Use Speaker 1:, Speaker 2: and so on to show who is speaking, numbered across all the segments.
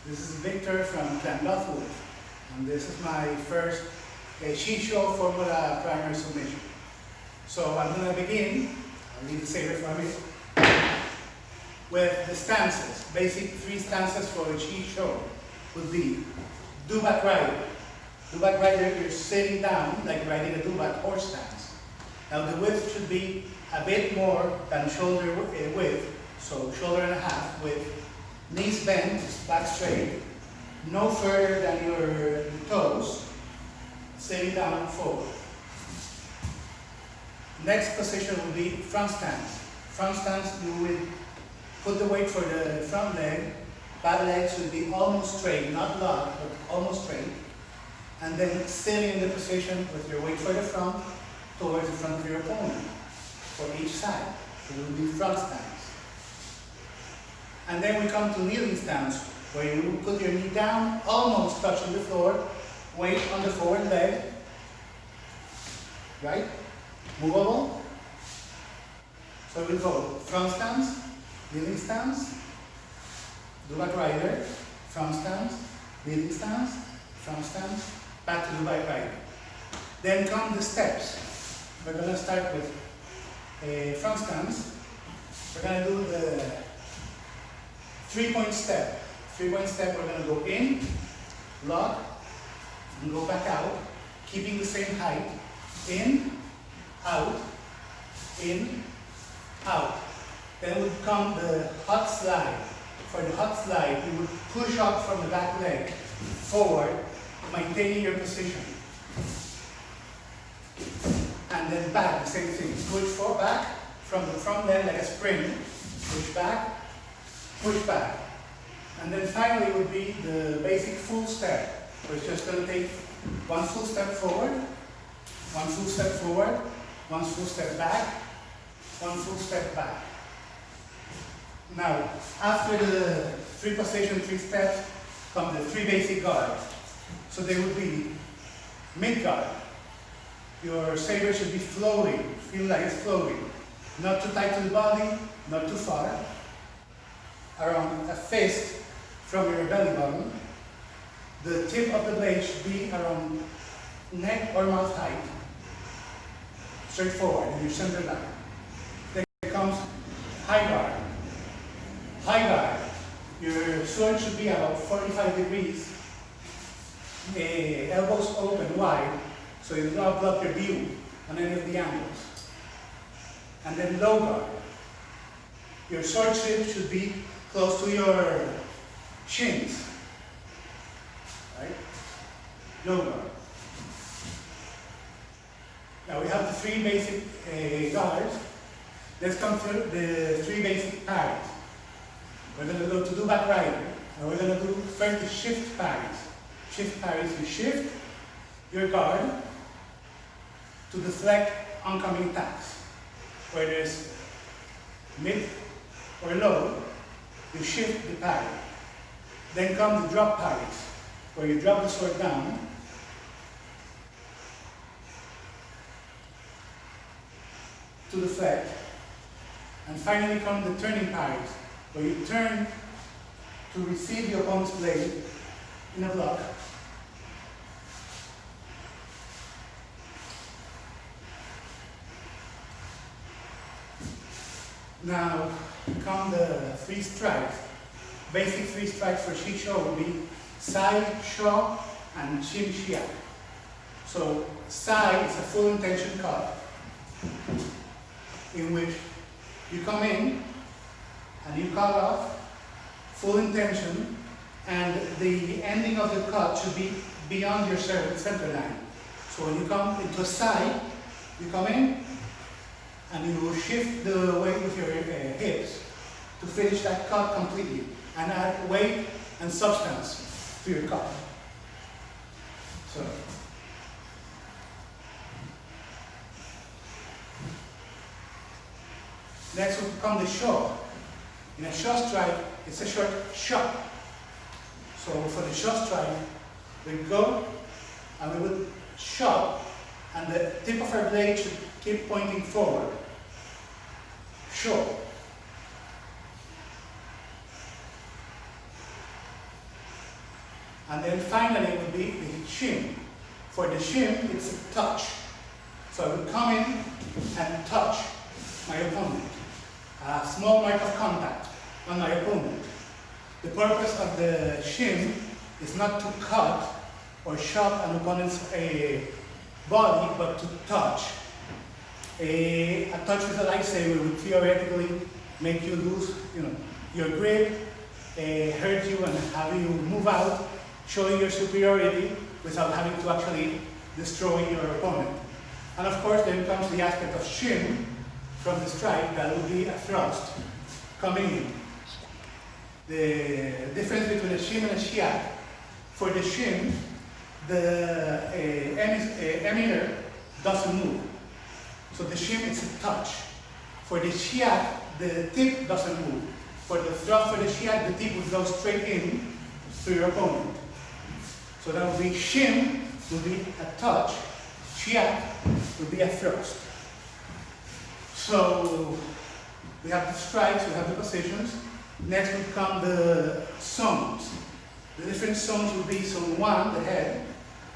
Speaker 1: This is Victor from Clan and this is my first Shii-Cho formula primer submission. So I'm going to begin, I'll leave the saber for me, with the stances. Basic 3 stances for a Shii-Cho would be do-back rider. Do-back rider, you're sitting down like riding a do-back horse stance. Now the width should be a bit more than shoulder width, so shoulder and a half width. Knees bent, back straight, no further than your toes, sitting down forward. Next position will be front stance. Front stance, you will put the weight for the front leg, back leg should be almost straight, not locked, but almost straight. And then sitting in the position with your weight for the front, towards the front of your opponent, for each side. It will be front stance. And then we come to kneeling stance, where you put your knee down, almost touching the floor, weight on the forward leg, right? Movable. So we'll go front stance, kneeling stance, do-back rider, front stance, kneeling stance, front stance, back to do-back rider. Then come the steps. We're going to start with a front stance. We're going to do the 3-point step. 3-point step, we're going to go in, lock, and go back out, keeping the same height. In, out, in, out. Then would come the hot slide. For the hot slide, you would push up from the back leg forward, maintaining your position. And then back, the same thing. Push forward, back, from the front leg like a spring. Push back, push back. And then finally would be the basic full step. Where it's just going to take one full step forward, one full step forward, one full step back, one full step back. Now, after the 3 position, 3 steps, come the 3 basic guards. So they would be mid guard. Your saber should be floating, feel like it's floating. Not too tight to the body, not too far. Around a fist from your belly button. The tip of the blade should be around neck or mouth height. Straight forward in your center line. Then comes high guard. High guard. Your sword should be about 45 degrees. Elbows open wide, so you do not block your view on any of the angles. And then low guard. Your sword tip should be close to your shins. Right? Low guard. Now we have the 3 basic guards. Let's come to the 3 basic parries. We're going to go to do-back rider. And we're going to do first the shift parries. Shift parries, you shift your guard to deflect oncoming attacks. Whether it's mid or low, you shift the parry. Then come the drop parries, where you drop the sword down to deflect. And finally come the turning parries, where you turn to receive your opponent's blade in a block. Now come the 3 strikes. Basic 3 strikes for Shii-Cho would be Sai, Sho, and Shim Shia. So Sai is a full intention cut, in which you come in and you cut off, full intention, and the ending of the cut should be beyond your center line. So when you come into a Sai, you come in, and you shift the weight with your hips to finish that cut completely and add weight and substance to your cut. So, next will come the Sho. In a Sho strike, it's a short shot. So for the Sho strike, we go and we would shot, and the tip of our blade should keep pointing forward. Sho. And then finally would be the shin. For the shin, it's a touch. So I would come in and touch my opponent. A small mark of contact on my opponent. The purpose of the shin is not to cut or shove an opponent's body, but to touch. A touch with a lightsaber would theoretically make you lose, your grip, hurt you and have you move out, showing your superiority without having to actually destroy your opponent. And of course, then comes the aspect of shin from the strike. That would be a thrust coming in. The difference between a shin and a shiak: for the shin, the emitter doesn't move. So the shin is a touch. For the shiak, the tip doesn't move. For the thrust for the shiak, the tip would go straight in to your opponent. So that would be shin would be a touch, shiak would be a thrust. So we have the strikes, we have the positions. Next would come the zones. The different zones would be zone 1, the head;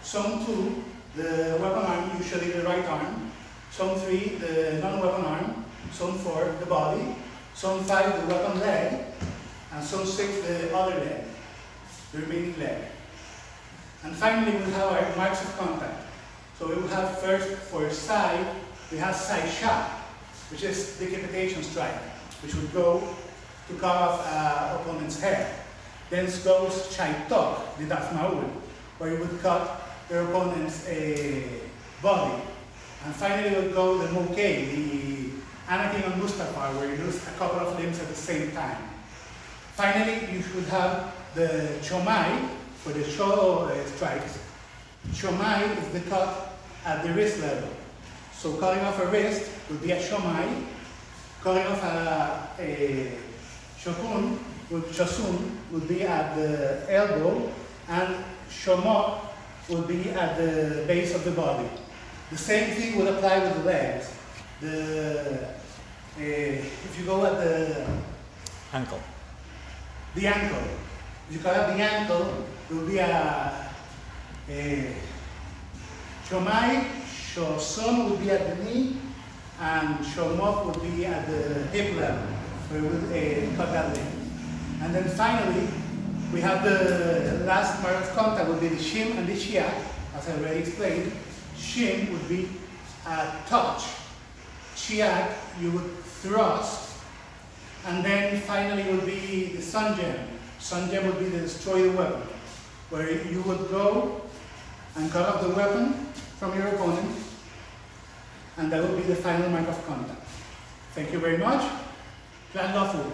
Speaker 1: zone 2, the weapon arm, usually the right arm; zone 3, the non-weapon arm; zone 4, the body; zone 5, the weapon leg; and zone 6, the other leg, the remaining leg. And finally, we have our marks of contact. So we will have first, for side, we have side shot, which is decapitation strike, which would go to cut off opponent's head. Then goes Shii-Cho, the Daf Maul, where you would cut your opponent's body. And finally would go the Mokei, the Anakin on Mustafar, where you lose a couple of limbs at the same time. Finally, you should have the Chomai for the Sho strikes. Chomai is the cut at the wrist level. So cutting off a wrist would be a Chomai. Cutting off a Shosun would be at the elbow, and Shomok would be at the base of the body. The same thing would apply with the legs. If you go at the
Speaker 2: ankle.
Speaker 1: The ankle. If you cut up the ankle, it will be a Shomai, Shosun would be at the knee, and Shomok would be at the hip level, where we would cut that leg. And then finally, we have the last mark of contact would be the shin and the shiak, as I already explained. Shin would be a touch. Shiak, you would thrust. And then finally would be the sunjam. Sunjam would be the destroy the weapon, where you would go and cut off the weapon from your opponent, and that would be the final mark of contact. Thank you very much. Plan lawful.